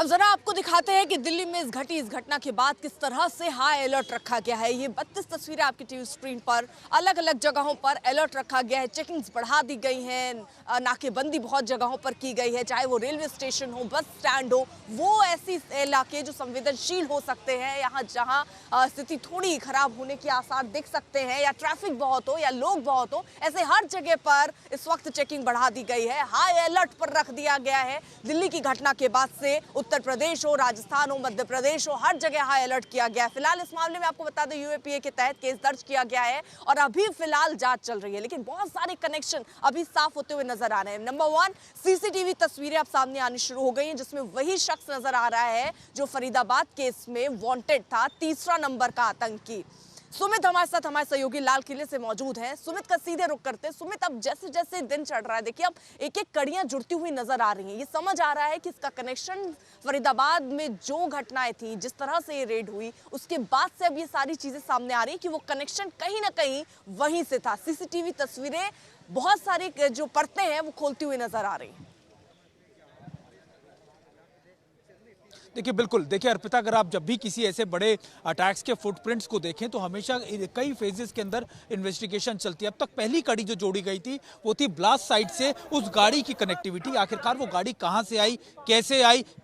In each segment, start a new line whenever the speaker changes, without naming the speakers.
अब जरा आपको दिखाते हैं कि दिल्ली में इस घटना के बाद किस तरह से हाई अलर्ट रखा गया है। ये 32 तस्वीरें आपकी टीवी स्क्रीन पर, अलग अलग जगहों पर अलर्ट रखा गया है। चेकिंग्स बढ़ा दी गई हैं, नाकेबंदी बहुत जगहों पर की गई है, चाहे वो रेलवे स्टेशन हो, बस स्टैंड हो, वो ऐसी इलाके जो संवेदनशील हो सकते हैं, यहाँ जहाँ स्थिति थोड़ी खराब होने के आसार दिख सकते हैं, या ट्रैफिक बहुत हो या लोग बहुत हो, ऐसे हर जगह पर इस वक्त चेकिंग बढ़ा दी गई है, हाई अलर्ट पर रख दिया गया है। दिल्ली की घटना के बाद से उत्तर प्रदेश हो, राजस्थान हो, मध्य प्रदेश हो, हर जगह हाई अलर्ट किया गया है। फिलहाल इस मामले में आपको बता दें यूएपीए के तहत केस दर्ज किया गया है और अभी फिलहाल जांच चल रही है, लेकिन बहुत सारे कनेक्शन अभी साफ होते हुए नजर आ रहे हैं। नंबर 1, सीसीटीवी तस्वीरें अब सामने आनी शुरू हो गई हैं, जिसमें वही शख्स नजर आ रहा है जो फरीदाबाद केस में वांटेड था, तीसरा नंबर का आतंकी। सुमित हमारे साथ, हमारे सहयोगी लाल किले से मौजूद हैं। सुमित का सीधे रुख करते हैं। सुमित, अब जैसे जैसे दिन चढ़ रहा है, देखिए अब एक एक कड़ियां जुड़ती हुई नजर आ रही हैं। ये समझ आ रहा है कि इसका कनेक्शन फरीदाबाद में जो घटनाएं थी, जिस तरह से ये रेड हुई, उसके बाद से अब ये सारी चीजें सामने आ रही है कि वो कनेक्शन कहीं ना कहीं वहीं से था। सीसीटीवी तस्वीरें बहुत सारी जो परतें हैं वो खोलती हुई नजर आ रही हैं।
देखिए बिल्कुल, देखिए अर्पिता, अगर आप जब भी किसी ऐसे बड़े अटैक्स के फुटप्रिंट्स को देखें तो हमेशा कई फेजेस के अंदर इन्वेस्टिगेशन चलती है। अब तक पहली कड़ी जो जोड़ी गई थी वो थी ब्लास्ट साइट से उस गाड़ी की कनेक्टिविटी, आखिरकार वो गाड़ी कहां से आई,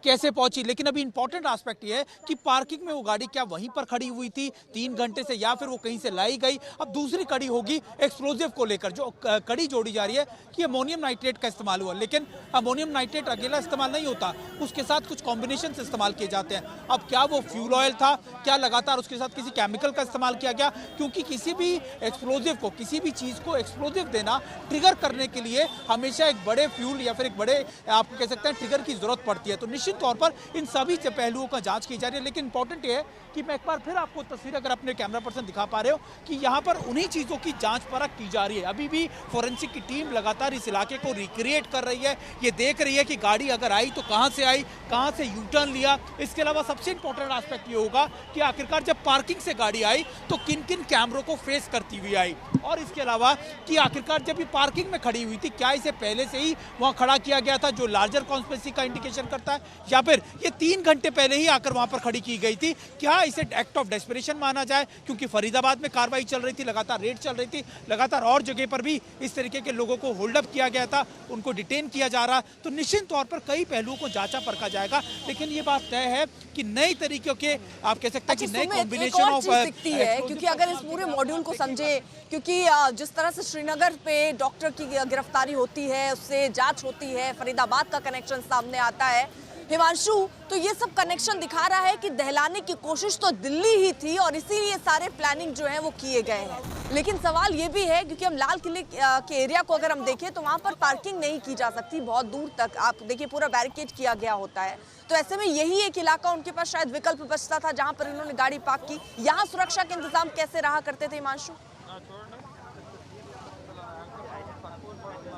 कैसे पहुंची। लेकिन अभी इंपॉर्टेंट एस्पेक्ट ये है कि पार्किंग में वो गाड़ी क्या वहीं पर खड़ी हुई थी 3 घंटे से, या फिर वो कहीं से लाई गई। अब दूसरी कड़ी होगी एक्सप्लोजिव को लेकर, जो कड़ी जोड़ी जा रही है कि अमोनियम नाइट्रेट का इस्तेमाल हुआ, लेकिन अमोनियम नाइट्रेट अकेला इस्तेमाल नहीं होता, उसके साथ कुछ कॉम्बिनेशन इस्तेमाल किए जाते हैं। अब क्या वो फ्यूल ऑयल था, क्या लगातार उसके साथ किसी केमिकल का इस्तेमाल किया गया, क्योंकि किसी भी एक्सप्लोजिव को, किसी भी चीज को एक्सप्लोजिव देना, ट्रिगर करने के लिए हमेशा एक बड़े फ्यूल या फिर एक बड़े आप कह सकते हैं ट्रिगर की जरूरत पड़ती है। तो निश्चित तौर पर इन सभी पहलुओं का जांच की जा रही है। लेकिन इंपॉर्टेंट ये है कि मैं एक बार फिर आपको तस्वीर, अगर अपने कैमरा पर्सन दिखा पा रहे हो, कि यहाँ पर उन्हीं चीजों की जांच परख की जा रही है। अभी भी फोरेंसिक की टीम लगातार इस इलाके को रिक्रिएट कर रही है, ये देख रही है कि गाड़ी अगर आई तो कहां से आई, कहां से यू टर्न लिया। इसके अलावा सबसे इंपॉर्टेंट एस्पेक्ट ये होगा कि आखिरकार जब पार्किंग से गाड़ी आई तो किन किन कैमरों को फेस करती हुई आई, और इसके अलावा कि आखिरकार जब ये पार्किंग में खड़ी हुई थी, क्या इसे पहले से ही वहां खड़ा किया गया था जो लार्जर कॉन्स्पिरेसी का इंडिकेशन करता है, या फिर ये 3 घंटे पहले ही आकर वहां पर खड़ी की गई थी। क्या इसे एक्ट ऑफ डेस्परेशन माना जाए, क्योंकि फरीदाबाद में कार्रवाई चल रही थी, लगातार रेड चल रही थी, लगातार और जगह पर भी इस तरीके के लोगों को होल्ड अप किया गया था, उनको डिटेन किया जा रहा। तो निश्चित तौर पर कई पहलुओं को जांचा परखा जाएगा, लेकिन ये बात तय है कि नई तरीकों के आप कह सकते हैं कि नए कॉम्बिनेशन ऑफ दिखती है।
क्योंकि अगर इस पूरे मॉड्यूल को समझे, क्योंकि जिस तरह से श्रीनगर पे डॉक्टर की गिरफ्तारी होती है, उससे जांच होती है, फरीदाबाद का कनेक्शन सामने आता है, हिमांशु, तो ये सब कनेक्शन दिखा रहा है कि दहलाने की कोशिश तो दिल्ली ही थी और इसीलिए सारे प्लानिंग जो है वो किए गए हैं। लेकिन सवाल ये भी है, क्योंकि हम लाल किले के एरिया को अगर हम देखें तो वहां पर पार्किंग नहीं की जा सकती, बहुत दूर तक आप देखिए पूरा बैरिकेड किया गया होता है। तो ऐसे में यही एक इलाका उनके पास शायद विकल्प बचता था जहां पर इन्होंने गाड़ी पार्क की। यहाँ सुरक्षा के इंतजाम कैसे रहा करते थे हिमांशु?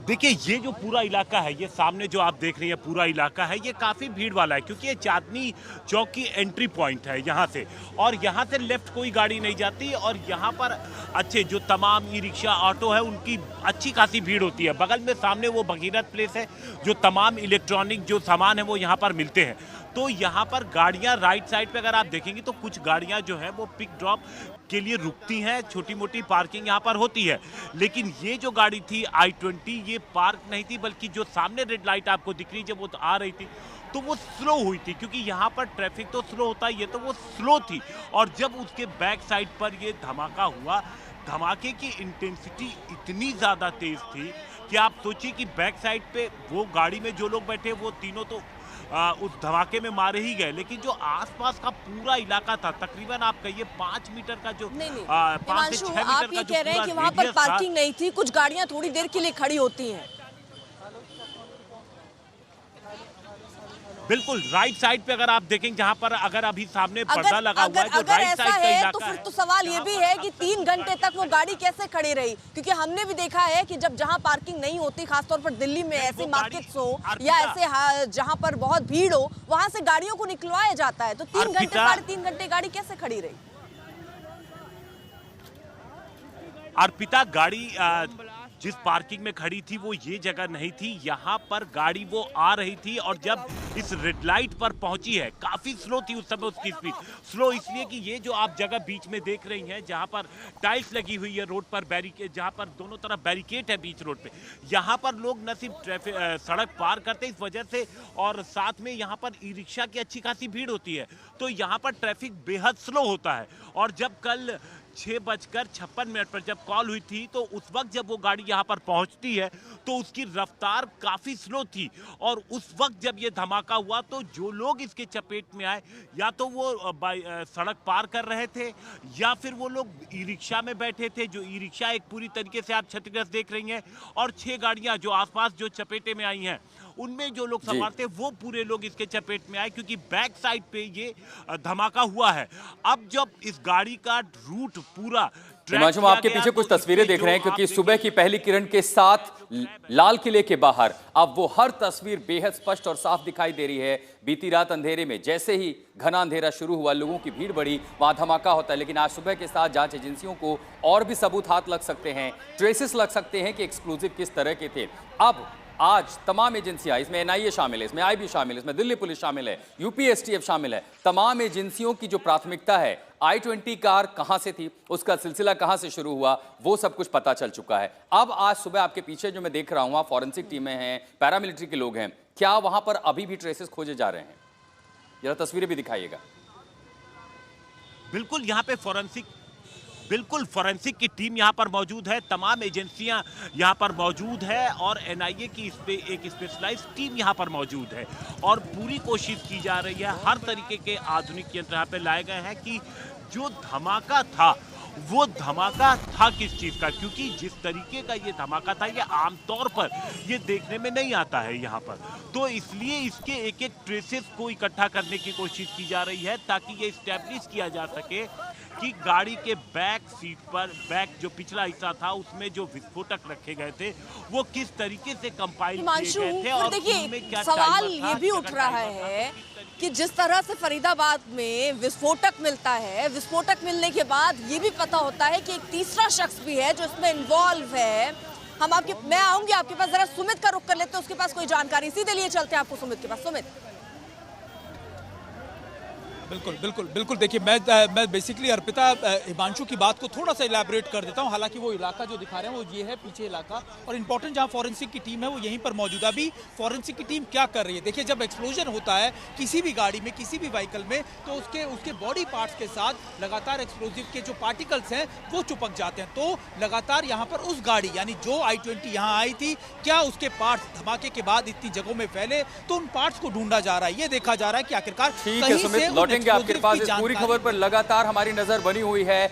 देखिए, ये जो पूरा इलाका है, ये सामने जो आप देख रही हैं पूरा इलाका है, ये काफ़ी भीड़ वाला है, क्योंकि ये चांदनी चौक की एंट्री पॉइंट है यहाँ से, और यहाँ से लेफ्ट कोई गाड़ी नहीं जाती, और यहाँ पर अच्छे जो तमाम ई रिक्शा ऑटो है उनकी अच्छी खासी भीड़ होती है। बगल में सामने वो भगीरथ प्लेस है, जो तमाम इलेक्ट्रॉनिक जो सामान है वो यहाँ पर मिलते हैं। तो यहाँ पर गाड़ियाँ राइट साइड पे अगर आप देखेंगे तो कुछ गाड़ियाँ जो है वो पिक ड्रॉप के लिए रुकती हैं, छोटी मोटी पार्किंग यहाँ पर होती है। लेकिन ये जो गाड़ी थी I-20, ये पार्क नहीं थी, बल्कि जो सामने रेड लाइट आपको दिख रही, जब वो आ रही थी तो वो स्लो हुई थी, क्योंकि यहाँ पर ट्रैफिक तो स्लो होता है, ये तो वो स्लो थी। और जब उसके बैक साइड पर ये धमाका हुआ, धमाके की इंटेंसिटी इतनी ज़्यादा तेज़ थी कि आप सोचिए कि बैक साइड पे वो गाड़ी में जो लोग बैठे वो तीनों तो उस धमाके में मारे ही गए, लेकिन जो आसपास का पूरा इलाका था, तकरीबन आप कहिए 5 मीटर का जो 5 से 6 मीटर
आप ये कह रहे हैं कि वहां पर पार्किंग नहीं थी, कुछ गाड़ियां थोड़ी देर के लिए खड़ी होती हैं।
बिल्कुल राइट साइड पे अगर आप देखेंगे, जहां पर अगर अभी सामने पर्दा लगा हुआ है, जो
अगर
राइट साइड का इलाका
तो फिर तो सवाल ये भी है कि 3 घंटे तक वो गाड़ी कैसे खड़ी रही, क्योंकि हमने भी देखा है कि जब जहां पार्किंग नहीं होती, खासतौर पर दिल्ली में ऐसे मार्केट्स हो या ऐसे जहां पर बहुत भीड़ हो, वहां से गाड़ियों को निकलवाया जाता है। तो 3 घंटे 3.5 घंटे गाड़ी कैसे खड़ी रही?
अर्पिता, गाड़ी जिस पार्किंग में खड़ी थी वो ये जगह नहीं थी, यहाँ पर गाड़ी वो आ रही थी और जब इस रेड लाइट पर पहुंची है, काफी स्लो थी उस समय उसकी स्पीड। स्लो इसलिए कि ये जो आप जगह बीच में देख रही हैं जहाँ पर टाइल्स लगी हुई है रोड पर, बैरिकेड, जहाँ पर दोनों तरफ बैरिकेड है बीच रोड पे, यहाँ पर लोग न सिर्फ ट्रैफिक सड़क पार करते इस वजह से, और साथ में यहाँ पर ई रिक्शा की अच्छी खासी भीड़ होती है, तो यहाँ पर ट्रैफिक बेहद स्लो होता है। और जब कल 6:56 पर जब कॉल हुई थी तो उस वक्त जब वो गाड़ी यहाँ पर पहुंचती है तो उसकी रफ्तार काफी स्लो थी, और उस वक्त जब ये धमाका हुआ तो जो लोग इसके चपेट में आए या तो वो सड़क पार कर रहे थे या फिर वो लोग ई रिक्शा में बैठे थे, जो ई रिक्शा एक पूरी तरीके से आप क्षतिग्रस्त देख रही हैं, और 6 गाड़ियां जो आसपास जो चपेटे में आई हैं उनमें जो लोग सवार थे वो पूरे लोग इसके चपेट में आए, क्योंकि बैक साइड पे ये धमाका हुआ है। अब जब इस गाड़ी का रूट पूरा
हिमांशु, आपके पीछे कुछ तस्वीरें देख रहे हैं क्योंकि सुबह की पहली किरण के साथ लाल किले के बाहर अब वो हर तस्वीर बेहद स्पष्ट और साफ दिखाई दे रही है। बीती रात अंधेरे में जैसे ही घना अंधेरा शुरू हुआ, लोगों की भीड़ बढ़ी, वहां धमाका होता है, लेकिन आज सुबह के साथ जांच एजेंसियों को और भी सबूत हाथ लग सकते हैं, ट्रेसेस लग सकते हैं कि एक्सप्लोजिव किस तरह के थे। अब आज तमाम एजेंसियां, इसमें एनआईए शामिल है, इसमें आईबी शामिल है, इसमें दिल्ली पुलिस शामिल है, यूपी एसटीएफ शामिल है, तमाम एजेंसियों की जो प्राथमिकता है i20 कार कहां से थी, उसका सिलसिला कहां से शुरू हुआ, वो सब कुछ पता चल चुका है। अब आज सुबह आपके पीछे जो मैं देख रहा हूं, फॉरेंसिक टीमें हैं, पैरामिलिट्री के लोग हैं, क्या वहां पर अभी भी ट्रेसेस खोजे जा रहे हैं? जरा तस्वीरें भी दिखाइएगा।
बिल्कुल, यहाँ पे फॉरेंसिक की टीम यहाँ पर मौजूद है, तमाम एजेंसियां यहाँ पर मौजूद है, और एनआईए की इस पे एक स्पेशलाइज्ड टीम यहाँ पर मौजूद है, और पूरी कोशिश की जा रही है, हर तरीके के आधुनिक यंत्र यहाँ पे लाए गए हैं कि जो धमाका था वो धमाका था किस चीज का, क्योंकि जिस तरीके का ये धमाका था ये आमतौर पर ये देखने में नहीं आता है यहाँ पर, तो इसलिए इसके एक एक ट्रेसेस को इकट्ठा करने की कोशिश की जा रही है ताकि ये स्टैब्लिश किया जा सके कि गाड़ी के बैक सीट पर, बैक जो पिछला हिस्सा था उसमें जो विस्फोटक रखे गए थे वो किस तरीके से कंपाइल किए गए थे, और
देखिए सवाल ये भी उठ रहा है कि जिस तरह से फरीदाबाद में विस्फोटक मिलता है, विस्फोटक मिलने के बाद ये भी पता होता है कि एक तीसरा शख्स भी है जो इसमें इन्वॉल्व है। मैं आऊंगी आपके पास, जरा सुमित का रुख कर लेते हैं, उसके पास कोई जानकारी, सीधे लिए चलते हैं आपको सुमित के पास। सुमित,
बिल्कुल बिल्कुल बिल्कुल, देखिए मैं बेसिकली अर्पिता हिमांशु की बात को थोड़ा सा इलैबोरेट कर देता हूं। हालांकि वो इलाका जो दिखा रहे हैं वो ये है पीछे इलाका, और इंपॉर्टेंट जहां फॉरेंसिक की टीम है वो यहीं पर मौजूद है। अभी फॉरेंसिक की टीम क्या कर रही है, देखिए जब एक्सप्लोजन होता है किसी भी गाड़ी में, किसी भी व्हीकल में, तो उसके बॉडी पार्ट्स के साथ लगातार एक्सप्लोजिव के जो पार्टिकल्स हैं वो चिपक जाते हैं। तो लगातार यहाँ पर उस गाड़ी यानी जो i20 यहाँ आई थी, क्या उसके पार्ट्स धमाके के बाद इतनी जगहों में फैले, तो उन पार्ट्स को ढूंढा जा रहा है। ये देखा जा रहा है कि आखिरकार
ठीक है सुमित, लौटेंगे आपके पास। इस पूरी खबर पर लगातार हमारी नजर बनी हुई है।